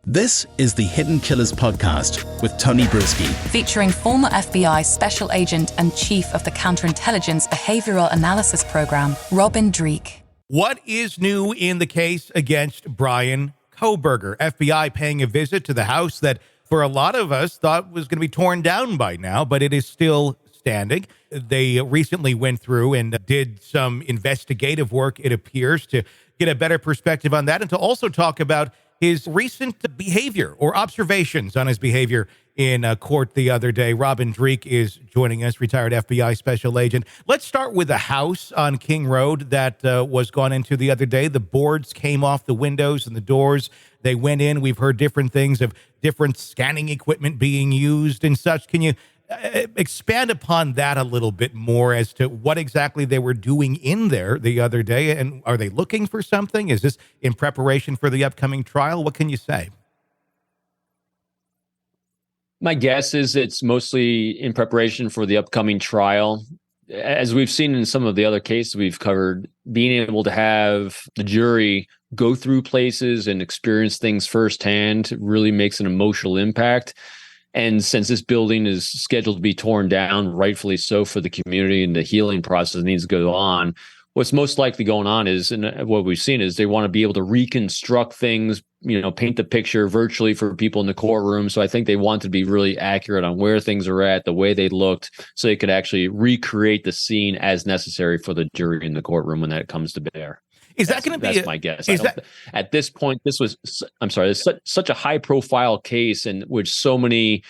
This is the Hidden Killers podcast with Tony Brueski, featuring former FBI Special Agent and Chief of the Counterintelligence Behavioral Analysis Program, Dreeke. What is new in the case against Bryan Kohberger? FBI paying a visit to the house that for a lot of us thought was going to be torn down by now, but it is still standing. They recently went through and did some investigative work, it appears, to get a better perspective on that and to also talk about his recent behavior or observations on his behavior in court the other day. Dreeke is joining us, retired FBI special agent. Let's start with the house on King Road that was gone into the other day. The boards came off the windows and the doors. They went in. We've heard different things of different scanning equipment being used and such. Can you expand upon that a little bit more as to what exactly they were doing in there the other day? And are they looking for something? Is this in preparation for the upcoming trial? What can you say? My guess is it's mostly in preparation for the upcoming trial. As we've seen in some of the other cases we've covered, being able to have the jury go through places and experience things firsthand really makes an emotional impact. And since this building is scheduled to be torn down, rightfully so, for the community, and the healing process needs to go on, what's most likely going on is, and what we've seen is, they want to be able to reconstruct things, paint the picture virtually for people in the courtroom. So I think they want to be really accurate on where things are at, the way they looked, so they could actually recreate the scene as necessary for the jury in the courtroom when that comes to bear. Is that going to be? That's my guess. At this point, it's such a high-profile case in which so many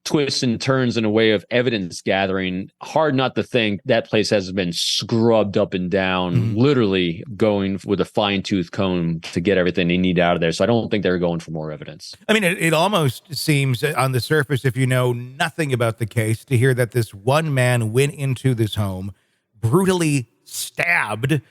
twists and turns in a way of evidence gathering. Hard not to think that place has been scrubbed up and down, literally going with a fine-tooth comb to get everything they need out of there. So I don't think they're going for more evidence. I mean, it almost seems on the surface, if you know nothing about the case, to hear that this one man went into this home, brutally stabbed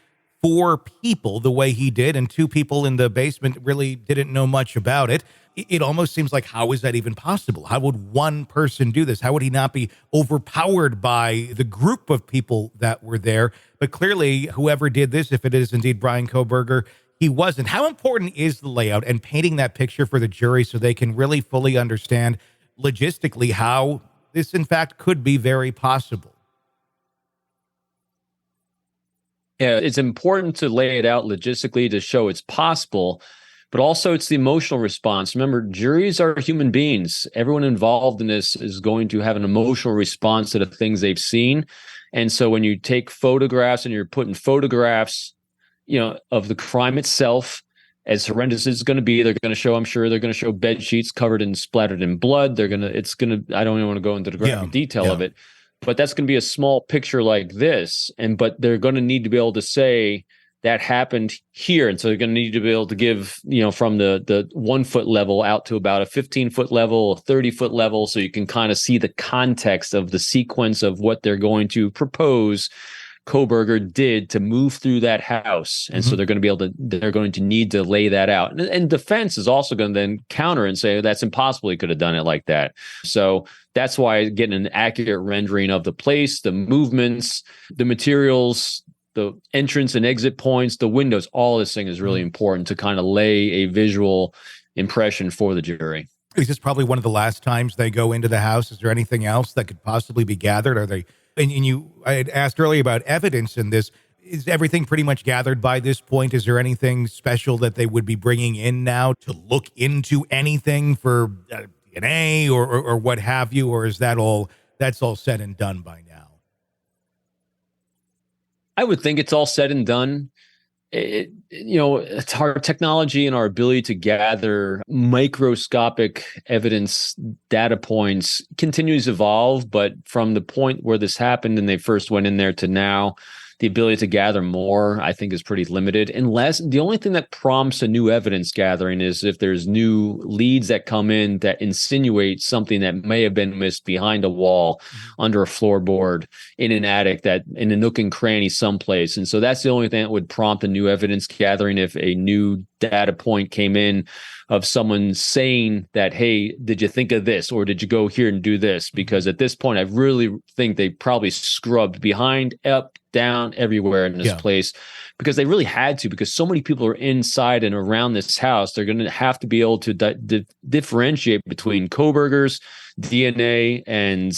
4 people the way he did, and 2 people in the basement really didn't know much about it. It almost seems like, how is that even possible? How would one person do this? How would he not be overpowered by the group of people that were there? But clearly, whoever did this, if it is indeed Bryan Kohberger, he wasn't. How important is the layout and painting that picture for the jury so they can really fully understand logistically how this, in fact, could be very possible? Yeah, it's important to lay it out logistically to show it's possible, but also it's the emotional response. Remember, juries are human beings. Everyone involved in this is going to have an emotional response to the things they've seen. And so when you take photographs and you're putting photographs, of the crime itself, as horrendous as it's going to be, they're going to show, I'm sure they're going to show bed sheets covered and splattered in blood. I don't even want to go into the graphic detail of it. But that's going to be a small picture like this. But they're going to need to be able to say that happened here. And so they're going to need to be able to give, from the 1 foot level out to about a 15-foot level, a 30-foot level. So you can kind of see the context of the sequence of what they're going to propose Kohberger did to move through that house. And so they're going to need to lay that out. And defense is also going to then counter and say, that's impossible. He could have done it like that. So that's why getting an accurate rendering of the place, the movements, the materials, the entrance and exit points, the windows, all this thing is really important to kind of lay a visual impression for the jury. Is this probably one of the last times they go into the house? Is there anything else that could possibly be gathered? I had asked earlier about evidence in this. Is everything pretty much gathered by this point? Is there anything special that they would be bringing in now to look into anything for DNA or what have you? Or is that's all said and done by now? I would think it's all said and done. It's our technology and our ability to gather microscopic evidence data points continues to evolve. But from the point where this happened and they first went in there to now, the ability to gather more, I think, is pretty limited. Unless the only thing that prompts a new evidence gathering is if there's new leads that come in that insinuate something that may have been missed behind a wall, under a floorboard, in an attic, that in a nook and cranny someplace. And so that's the only thing that would prompt a new evidence gathering if a new data point came in of someone saying that, hey, did you think of this? Or did you go here and do this? Because at this point, I really think they probably scrubbed behind, up, down everywhere in this place because they really had to, because so many people are inside and around this house. They're going to have to be able to differentiate between Kohberger's DNA and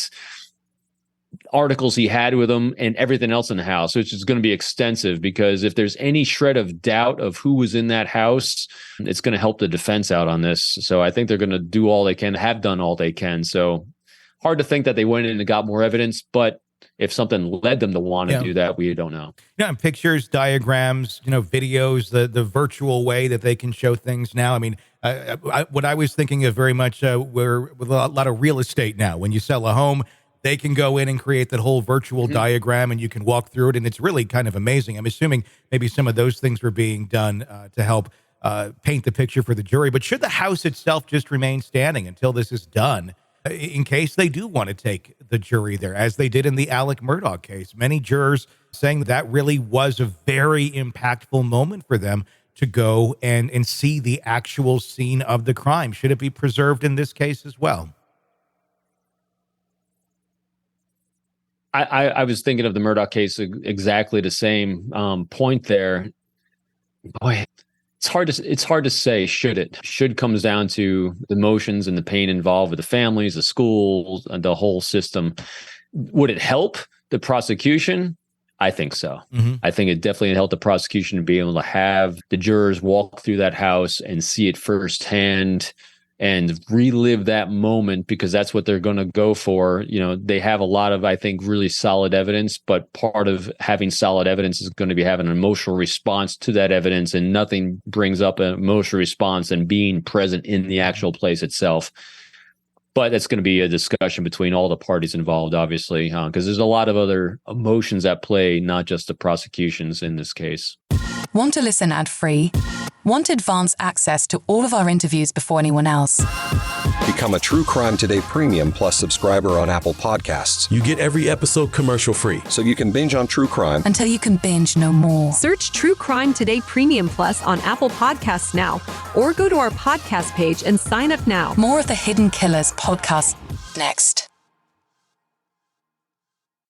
articles he had with him and everything else in the house, which is going to be extensive, because if there's any shred of doubt of who was in that house, it's going to help the defense out on this. So I think they're going to do all they can, have done all they can. So hard to think that they went in and got more evidence, but if something led them to want to do that, we don't know. Yeah, pictures, diagrams, videos, the virtual way that they can show things now. I mean, what I was thinking of very much, we're with a lot of real estate now. When you sell a home, they can go in and create that whole virtual diagram, and you can walk through it, and it's really kind of amazing. I'm assuming maybe some of those things were being done to help paint the picture for the jury. But should the house itself just remain standing until this is done, in case they do want to take the jury there, as they did in the Alec Murdaugh case? Many jurors saying that really was a very impactful moment for them to go and see the actual scene of the crime. Should it be preserved in this case as well? I was thinking of the Murdaugh case, exactly the same point there. Boy, it's hard to say. Should it? Should comes down to the emotions and the pain involved with the families, the schools, and the whole system. Would it help the prosecution? I think so. I think it definitely helped the prosecution to be able to have the jurors walk through that house and see it firsthand and relive that moment, because that's what they're going to go for. They have a lot of, I think, really solid evidence, but part of having solid evidence is going to be having an emotional response to that evidence, and nothing brings up an emotional response than being present in the actual place itself. But that's going to be a discussion between all the parties involved, obviously, because there's a lot of other emotions at play, not just the prosecutions in this case. Want to listen ad-free? Want advanced access to all of our interviews before anyone else? Become a True Crime Today Premium Plus subscriber on Apple Podcasts. You get every episode commercial-free, so you can binge on true crime until you can binge no more. Search True Crime Today Premium Plus on Apple Podcasts now, or go to our podcast page and sign up now. More of the Hidden Killers podcast next.